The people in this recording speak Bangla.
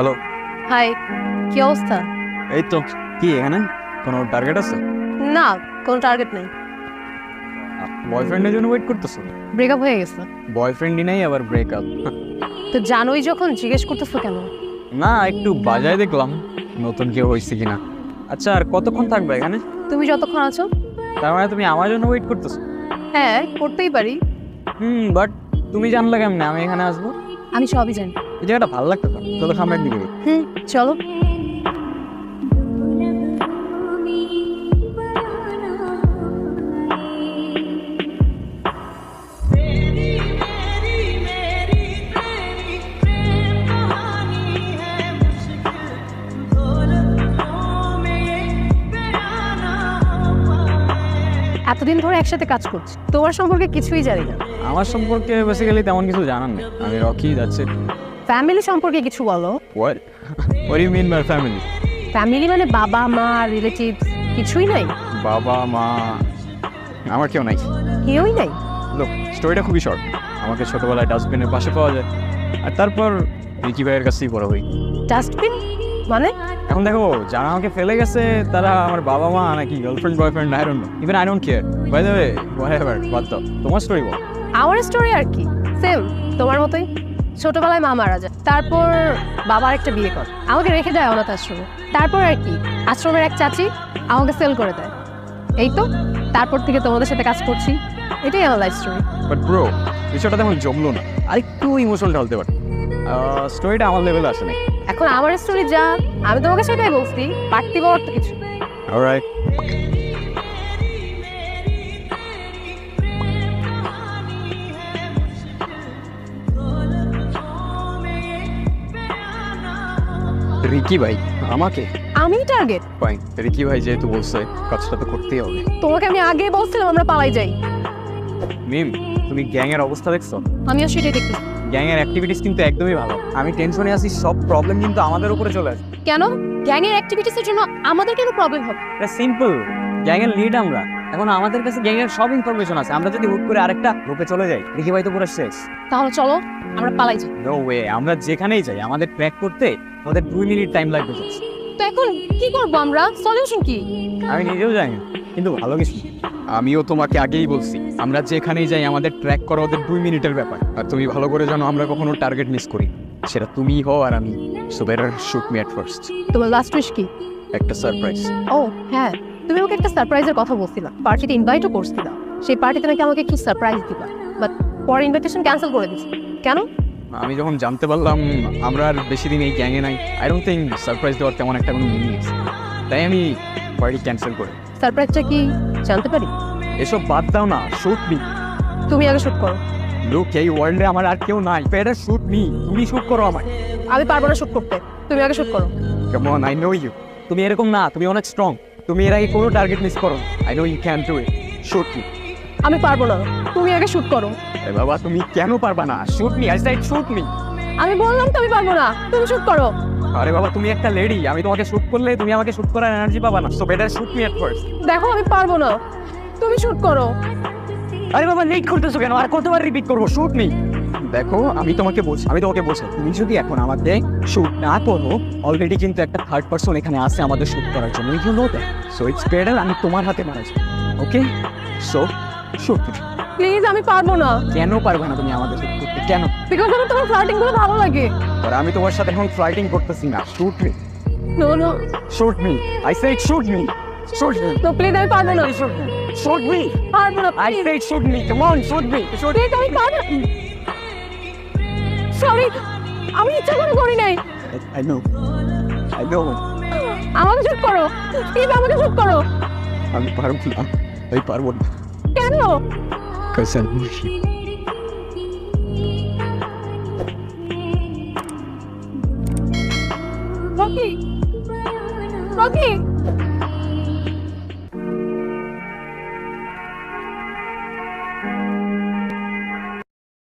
হ্যালো। হাই, কি অবস্থা? এই তো। কি এখানে কোনো টার্গেট আছে? না, কোনো টার্গেট নেই। বয়ফ্রেন্ডের জন্য ওয়েট করতেছো? ব্রেকআপ হয়ে গেছে। বয়ফ্রেন্ডই নাই আবার ব্রেকআপ? তো জানোই যখন জিজ্ঞেস করতেছো কেন? না, একটু বাজায় দেখলাম নতুন কেউ হয়েছে কিনা। আচ্ছা, আর কতক্ষণ থাকবে এখানে? তুমি যতক্ষণ আছো। তার মানে তুমি আমার জন্য ওয়েট করতেছো? হ্যাঁ, করতেই পারি। বাট তুমি জানলে কেমনে আমি এখানে আসবো? আমি সবই জানি। এই জায়গাটা ভালো লাগতো তো, চলো সামনে একদিকে। চলো। এতদিন ধরে একসাথে কাজ করছি, তোমার সম্পর্কে কিছুই জানি না। আমার সম্পর্কে বেসিক্যালি তেমন কিছু জানার নেই, আমি রকি, যাচ্ছে। ফ্যামিলি সম্পর্কে কিছু বলো। What? What do you mean by family? Family মানে বাবা মা রিলেটিভস কিছুই নাই? বাবা মা আমার কেউ নাই। কেউই নাই? লোক, স্টোরিটা খুবই শর্ট। আমাকে ছোটবেলায় ডাস্টবিনের পাশে পাওয়া যায়, আর তারপর রিকি ভাইয়ের কাছেই বড় হই। ডাস্টবিন মানে? এখন দেখো, যারা আমাকে ফেলে গেছে তারা আমার বাবা মা নাকি girlfriend boyfriend, I don't know, even I don't care. By the way, whatever, বাদ দাও, তোমার স্টোরি বল। আমার স্টোরি আর কি, সেম তোমার মতোই। ছোটবেলায় মা মারা যায়, তারপর বাবার একটা বিয়ে করে আমাকে রেখে যায় অনাথ আশ্রমে। তারপর আর কি, আশ্রমের এক চাচি আমাকে সেল করে দেয়। এই তো, তারপর থেকে তোমাদের সাথে কাজ করছি। এটাই আমার লাইফ স্টোরি। বাট ব্রো, বিষয়টা তেমন জমলো না, আর একটু ইমোশন ঢালতে পারে। স্টোরিটা আমার লেভেলে আসে নাই। এখন আমার স্টোরি যা, আমি তোমাকে সেটাই বলছি, বাড়তি বলার তো কিছু। অলরাইট। রিকি ভাই আমাকে? আমি টার্গেট? ফাইন, রিকি ভাই যেহেতু বলছে, কাজটা তো করতেই হবে। তোমাকে আমি আগে বলছিলাম আমরা পালাই যাই। মিম, তুমি গ্যাং এর অবস্থা দেখছো? আমিও সেটাই দেখতেছি। গ্যাং এর অ্যাক্টিভিটিস কিন্তু একদমই ভালো। আমি টেনশনে আছি, সব প্রবলেম কিন্তু আমাদের উপরে চলে আসে। কেন? গ্যাং এর অ্যাক্টিভিটিসের জন্য আমাদের কেন প্রবলেম হবে? এটা সিম্পল, গ্যাং এর লিড আমরা। এখন আমাদের কাছে গ্যাং এর সব ইনফরমেশন আছে। আমরা যদি হুট করে আরেকটা গ্রুপে চলে যাই, রিকি ভাই তো পুরো শেষ। তাহলে চলো আমরা পালাই যাই। নো ওয়ে, আমরা যেখানেই যাই আমাদের ট্র্যাক করতে ওদের 2 মিনিট টাইম লাগবে জাস্ট। তো এখন কি করবো আমরা? সলিউশন কি? আমি নিজেও জানি না, কিন্তু ভালো কিছু। আমিও তোমাকে আগেই বলছি, আমরা যেখানেই যাই আমাদের ট্র্যাক করা ওদের 2 মিনিটের ব্যাপার। আর তুমি ভালো করে জানো আমরা কখনো টার্গেট মিস করি, সেটা তুমি হও আর আমি। So better shoot me at first. তোমার লাস্ট উইশ কি? একটা সারপ্রাইজ। ও হ্যাঁ, তুমি আমাকে একটা সারপ্রাইজের কথা বলছিলা, পার্টিতে ইনভাইটও করছিলা। সেই পার্টিতে নাকি আমাকে কি সারপ্রাইজ দিবা, বাট পরে ইনভিটেশন ক্যান্সেল করে দিছি। কেন? আমি যখন জানতে পারলাম আমরা আর বেশি দিন এই গ্যাংয়ে নাই, আই ডোন্ট থিঙ্ক সারপ্রাইজ দেওয়ার তেমন একটা কোনো মিনিং আছে, তাই আমি পার্টি ক্যান্সেল করি। সারপ্রাইজটা কি জানতে পারি? এসব বাদ দাও না, শুট মি। তুমি আগে শুট করো। লোক, এই ওয়ার্ল্ডে আমার আর কেউ নাই, বেটার শুট মি। তুমি শুট করো আমায়। আমি পারবো না শুট করতে, তুমি আগে শুট করো। Come on, I know you. তুমি এরকম না, তুমি অনেক স্ট্রং। তুমি এর আগে কোনো টার্গেট মিস করো। I know you can do it. Shoot me. আমি পারবো না, তুমি আগে শুট করো। এ বাবা, তুমি কেন পারবা না? Shoot me, I said shoot me. আমি বললাম তো আমি পারবো না, তুমি শুট করো। আরে বাবা, তুমি একটা লেডি, আমি তোমাকে শুট করলে তুমি আমাকে শুট করার এনার্জি পাবা না। So better shoot me at first. দেখো আমি পারবো না, তুমি শুট করো। আরে বাবা, লেট করতেছো কেন? আর কতবার রিপিট করবো? Shoot me. দেখো, আমি তোমাকে বলছি, তুমি যদি এখন আমাদের শুট না করো, অলরেডি কিন্তু একটা থার্ড পারসন এখানে আছে আমাদের শুট করার জন্য। You know that. So it's better আমি তোমার হাতে মারা যাই। Okay, so shoot me. Please, আমি পারবো না। কেন পারবে না তুমি আমাদের শুট করতে? কেন? বিকজ আমার তোমার ফ্লার্টিং গুলো ভালো লাগে। আর আমি তোমার সাথে এখন ফ্লার্টিং করতেছি না। Shoot me. No no, shoot me. I said shoot me. Shoot me. তো প্লিজ আমি পারবো না। Shoot me. Shoot me. পারবো না, I said shoot me. Come on, shoot me. Shoot me. Please আমি পারবো। সরি, আমি ইচ্ছা করে করি নাই। I know. I know. আমাকে শুট করো, প্লিজ আমাকে শুট করো। আমি পারবো না। আমি পারবো না। কেন? Because I love you. Rocky, Rocky.